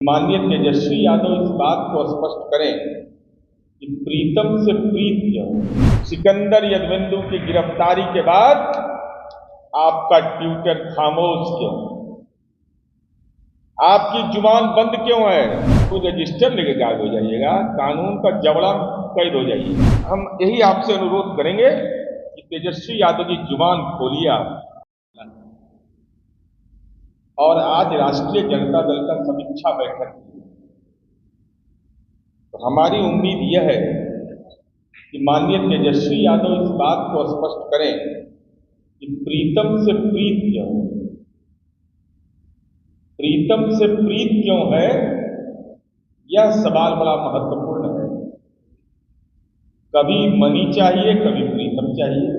माननीय तेजस्वी यादव इस बात को स्पष्ट करें कि प्रीतम से प्रीत क्यों। सिकंदर यादवेंदु की गिरफ्तारी के बाद आपका ट्विटर खामोश क्यों, आपकी जुबान बंद क्यों है। कोई रजिस्टर लेके गायब हो जाइएगा, कानून का जबड़ा कैद हो जाइएगा। हम यही आपसे अनुरोध करेंगे कि तेजस्वी यादव की जुबान खोलिए आप। और आज राष्ट्रीय जनता दल का समीक्षा बैठक हुई, तो हमारी उम्मीद यह है कि माननीय तेजस्वी यादव इस बात को स्पष्ट करें कि प्रीतम से प्रीत क्यों, प्रीतम से प्रीत क्यों है। यह सवाल बड़ा महत्वपूर्ण है। कभी मनी चाहिए, कभी प्रीतम चाहिए,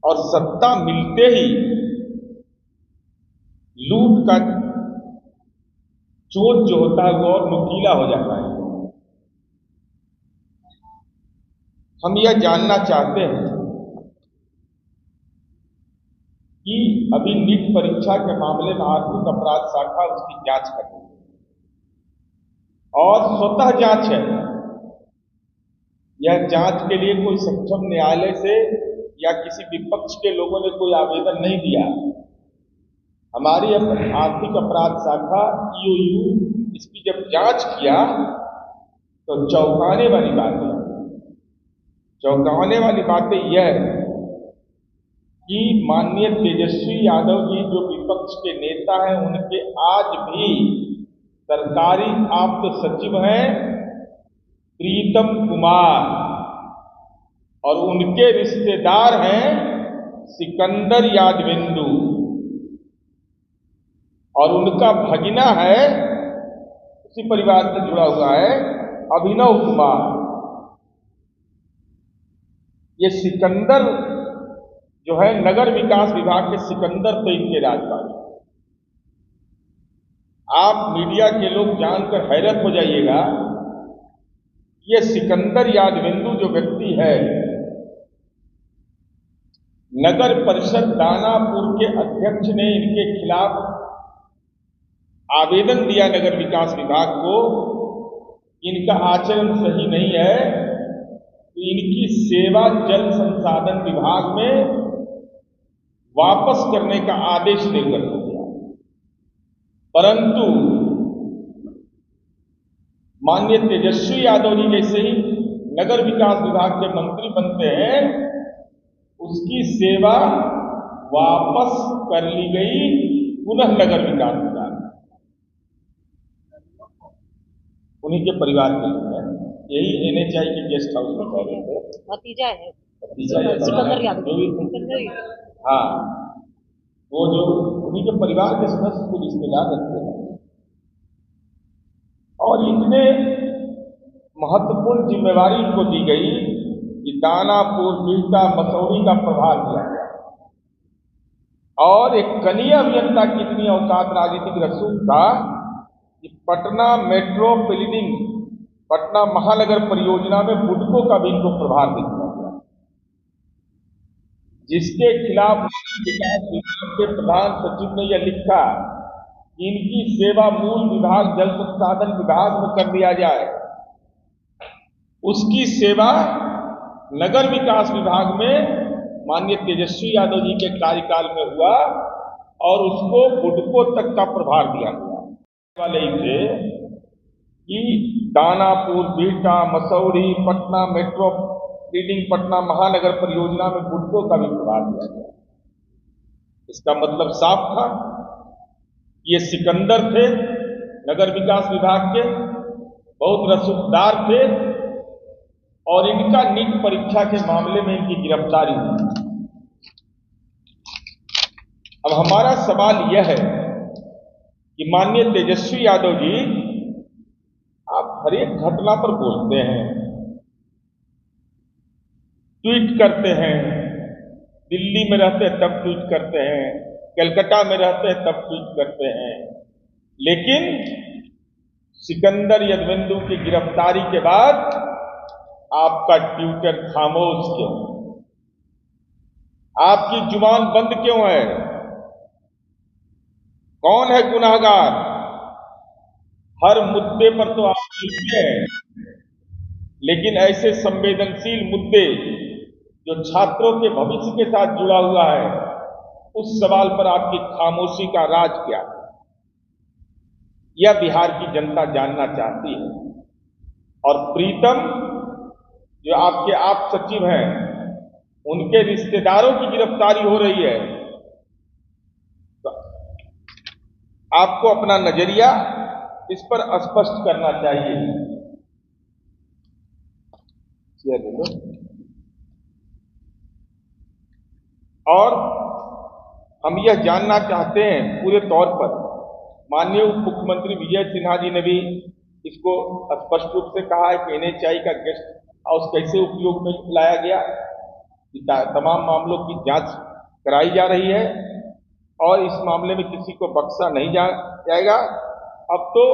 और सत्ता मिलते ही लूट का चोट जो होता है वो और नुकीला हो जाता है। हम यह जानना चाहते हैं कि अभी नीट परीक्षा के मामले में आर्थिक अपराध शाखा उसकी जांच कर रही है और स्वतः जांच है। यह जांच के लिए कोई सक्षम न्यायालय से या किसी विपक्ष के लोगों ने कोई आवेदन नहीं दिया। हमारी आर्थिक अपराध शाखा ईओयू इसकी जब जांच किया तो चौंकाने वाली बातें यह है कि माननीय तेजस्वी यादव जी जो विपक्ष के नेता हैं, उनके आज भी सरकारी आप्त सचिव हैं प्रीतम कुमार, और उनके रिश्तेदार हैं सिकंदर यादवेंदु, और उनका भगिना है, उसी परिवार से जुड़ा हुआ है, अभिनव कुमार। ये सिकंदर जो है नगर विकास विभाग के सिकंदर तो इनके राजपाल। आप मीडिया के लोग जानकर हैरत हो जाइएगा, ये सिकंदर यादवेंदु जो व्यक्ति है, नगर परिषद दानापुर के अध्यक्ष ने इनके खिलाफ आवेदन दिया नगर विकास विभाग को, इनका आचरण सही नहीं है, तो इनकी सेवा जल संसाधन विभाग में वापस करने का आदेश देकर हो गया। परंतु माननीय तेजस्वी यादव जी जैसे ही नगर विकास विभाग के मंत्री बनते हैं, उसकी सेवा वापस कर ली गई पुनः नगर विकास विभाग, उन्हीं के परिवार के लोग हैं। यही एनएचआई के गेस्ट हाउस में कह रहे थे, भतीजा है सिकंदर यादव। हाँ, वो जो उन्हीं के परिवार के सदस्य को रिश्तेदार रखते हैं, और इतने महत्वपूर्ण जिम्मेवारी इनको दी गई कि दानापुर, बिहटा, मसौरी का प्रभार दिया गया, और एक कनीय अभियंता की इतनी औकात राजनीतिक रसूख था कि पटना मेट्रो प्लानिंग, पटना महानगर परियोजना में बुडको का भी इनको प्रभार दे दिया गया, जिसके खिलाफ विकास विभाग के प्रधान सचिव ने यह लिखा कि इनकी सेवा मूल विभाग जल संसाधन विभाग में कर दिया जाए, उसकी सेवा नगर विकास विभाग में माननीय तेजस्वी यादव जी के कार्यकाल में हुआ, और उसको बुडको तक का प्रभार दिया गया। वाले थे कि दानापुर, बिहटा, मसौरी, पटना मेट्रो रीडिंग, पटना महानगर परियोजना में बुडको का भी प्रभार दिया गया। इसका मतलब साफ था, ये सिकंदर थे नगर विकास विभाग के, बहुत रसूखदार थे, और इनका नीट परीक्षा के मामले में इनकी गिरफ्तारी हुई। अब हमारा सवाल यह है कि माननीय तेजस्वी यादव जी, आप हर एक घटना पर बोलते हैं, ट्वीट करते हैं, दिल्ली में रहते हैं तब ट्वीट करते हैं, कलकत्ता में रहते हैं तब ट्वीट करते हैं, लेकिन सिकंदर यादवेंदु की गिरफ्तारी के बाद आपका ट्विटर खामोश क्यों, आपकी जुबान बंद क्यों है। कौन है गुनाहगार? हर मुद्दे पर तो आप लिखते हैं, लेकिन ऐसे संवेदनशील मुद्दे जो छात्रों के भविष्य के साथ जुड़ा हुआ है, उस सवाल पर आपकी खामोशी का राज क्या है? यह बिहार की जनता जानना चाहती है। और प्रीतम जो आपके आप सचिव हैं, उनके रिश्तेदारों की गिरफ्तारी हो रही है, तो आपको अपना नजरिया इस पर स्पष्ट करना चाहिए। और हम यह जानना चाहते हैं पूरे तौर पर, माननीय उप मुख्यमंत्री विजय सिन्हा जी ने भी इसको स्पष्ट रूप से कहा है कि NHI का गेस्ट हाउस कैसे उपयोग में लाया गया, तमाम मामलों की जांच कराई जा रही है और इस मामले में किसी को बख्शा नहीं जाएगा। अब तो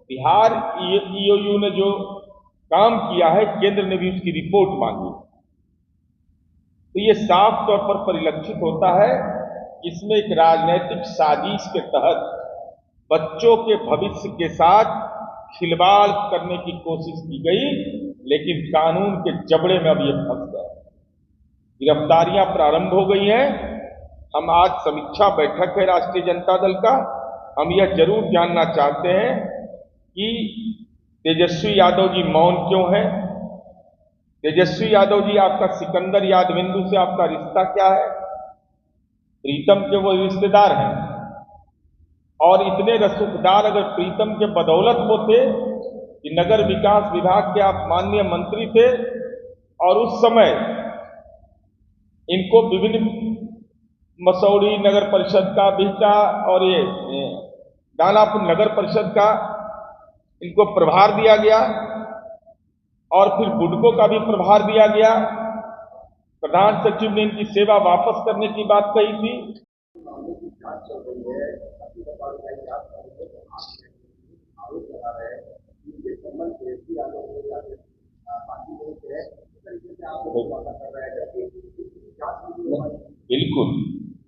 बिहार EOU ने जो काम किया है, केंद्र ने भी उसकी रिपोर्ट मांगी, तो ये साफ तौर पर परिलक्षित होता है इसमें एक राजनीतिक साजिश के तहत बच्चों के भविष्य के साथ खिलवाड़ करने की कोशिश की गई, लेकिन कानून के जबड़े में अब ये फंस गए। गिरफ्तारियां प्रारंभ हो गई हैं। हम आज समीक्षा बैठक है राष्ट्रीय जनता दल का, हम यह जरूर जानना चाहते हैं कि तेजस्वी यादव जी मौन क्यों है? तेजस्वी यादव जी, आपका सिकंदर यादविंदु से आपका रिश्ता क्या है? प्रीतम के वो रिश्तेदार हैं, और इतने रसूखदार अगर प्रीतम के बदौलत होते कि नगर विकास विभाग के आप माननीय मंत्री थे और उस समय इनको विभिन्न मसौड़ी नगर परिषद का, बिहटा और ये दानापुर नगर परिषद का इनको प्रभार दिया गया और फिर बुडको का भी प्रभार दिया गया। प्रधान सचिव ने इनकी सेवा वापस करने की बात कही थी। बिल्कुल,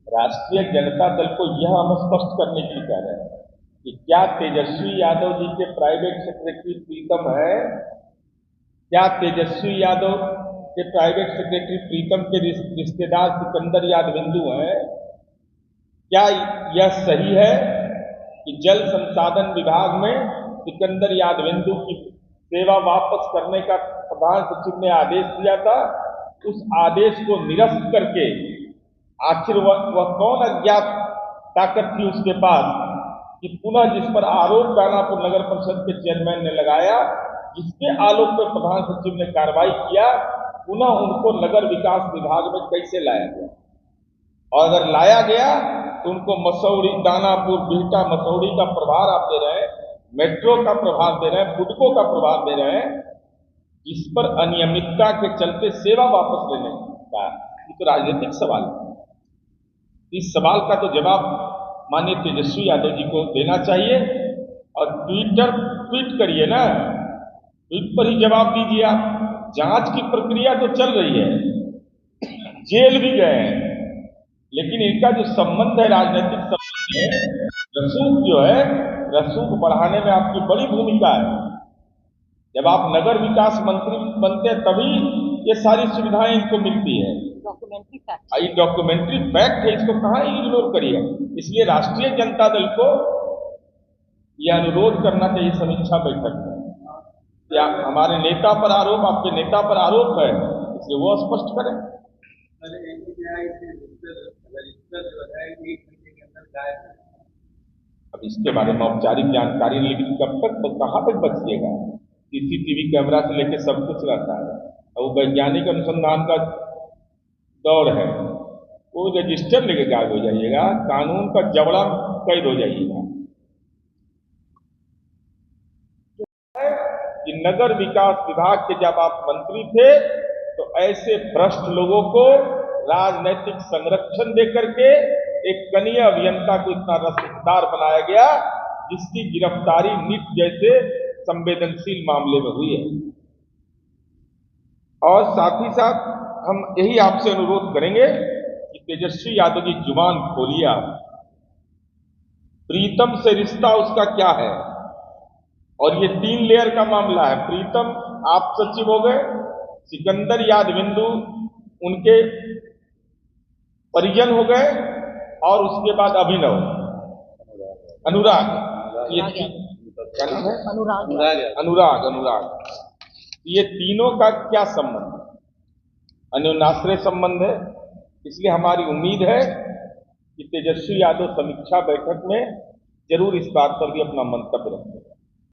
राष्ट्रीय जनता दल को यह हम स्पष्ट करने के लिए कह रहे हैं कि क्या तेजस्वी यादव जी के प्राइवेट सेक्रेटरी प्रीतम है? क्या तेजस्वी यादव के प्राइवेट सेक्रेटरी प्रीतम के रिश्तेदार सिकंदर यादविंदु हैं? क्या यह सही है कि जल संसाधन विभाग में सिकंदर यादविंदु की सेवा वापस करने का प्रधान सचिव ने आदेश दिया था? उस आदेश को निरस्त करके आखिर वह कौन अज्ञात ताकत थी उसके पास कि पुनः जिस पर आरोप दानापुर नगर परिषद के चेयरमैन ने लगाया, जिसके आलोक पर प्रधान सचिव ने कार्रवाई किया, पुनः उनको नगर विकास विभाग में कैसे लाया गया? और अगर लाया गया तो उनको मसौड़ी, दानापुर, बिहटा, मसौड़ी का प्रभार आप दे रहे हैं, मेट्रो का प्रभार दे रहे हैं, बुडको का प्रभार दे रहे हैं, इस पर अनियमितता के चलते सेवा वापस लेने का ये तो राजनीतिक सवाल है। इस सवाल का तो जवाब माननीय तेजस्वी यादव जी को देना चाहिए और ट्वीट करिए ना, ट्वीट पर ही जवाब दीजिए आप। जांच की प्रक्रिया तो चल रही है, जेल भी गए हैं, लेकिन इनका जो संबंध है, राजनीतिक संबंध है, रसूख जो है, रसूख बढ़ाने में आपकी बड़ी भूमिका है। जब आप नगर विकास मंत्री बनते हैं तभी ये सारी सुविधाएं इनको मिलती है। डॉक्यूमेंट्री फैक्ट है, इसको कहां इग्नोर करिए। इसलिए राष्ट्रीय जनता दल को यह अनुरोध करना चाहिए समीक्षा बैठक में कि हमारे नेता पर आरोप, आपके नेता पर आरोप है, इसलिए वो स्पष्ट करें। अब इसके बारे में औपचारिक जानकारी, लेकिन कब तक, कहां तक बचिएगा? CCTV कैमरा से लेकर सब कुछ रहता है, और वो वैज्ञानिक अनुसंधान का दौर है, वो रजिस्टर लेके गायब हो जाइएगा, कानून का जबड़ा कैद हो जाइएगा। कि नगर विकास विभाग के जब आप मंत्री थे तो ऐसे भ्रष्ट लोगों को राजनीतिक संरक्षण देकर के एक कनीय अभियंता को इतना रसूखदार बनाया गया, जिसकी गिरफ्तारी नीट जैसे संवेदनशील मामले में हुई है। और साथ ही साथ हम यही आपसे अनुरोध करेंगे कि तेजस्वी यादव की जुबान खोलिए आप। प्रीतम से रिश्ता उसका क्या है, और ये 3 लेयर का मामला है। प्रीतम आप सचिव हो गए, सिकंदर यादविंदु उनके परिजन हो गए, और उसके बाद अभिनव अनुराग, ये क्या नाम है? अनुराग। ये तीनों का क्या संबंध है? अन्योन्याश्रय संबंध है। इसलिए हमारी उम्मीद है कि तेजस्वी यादव समीक्षा बैठक में जरूर इस बात पर भी अपना मंतव्य रखें।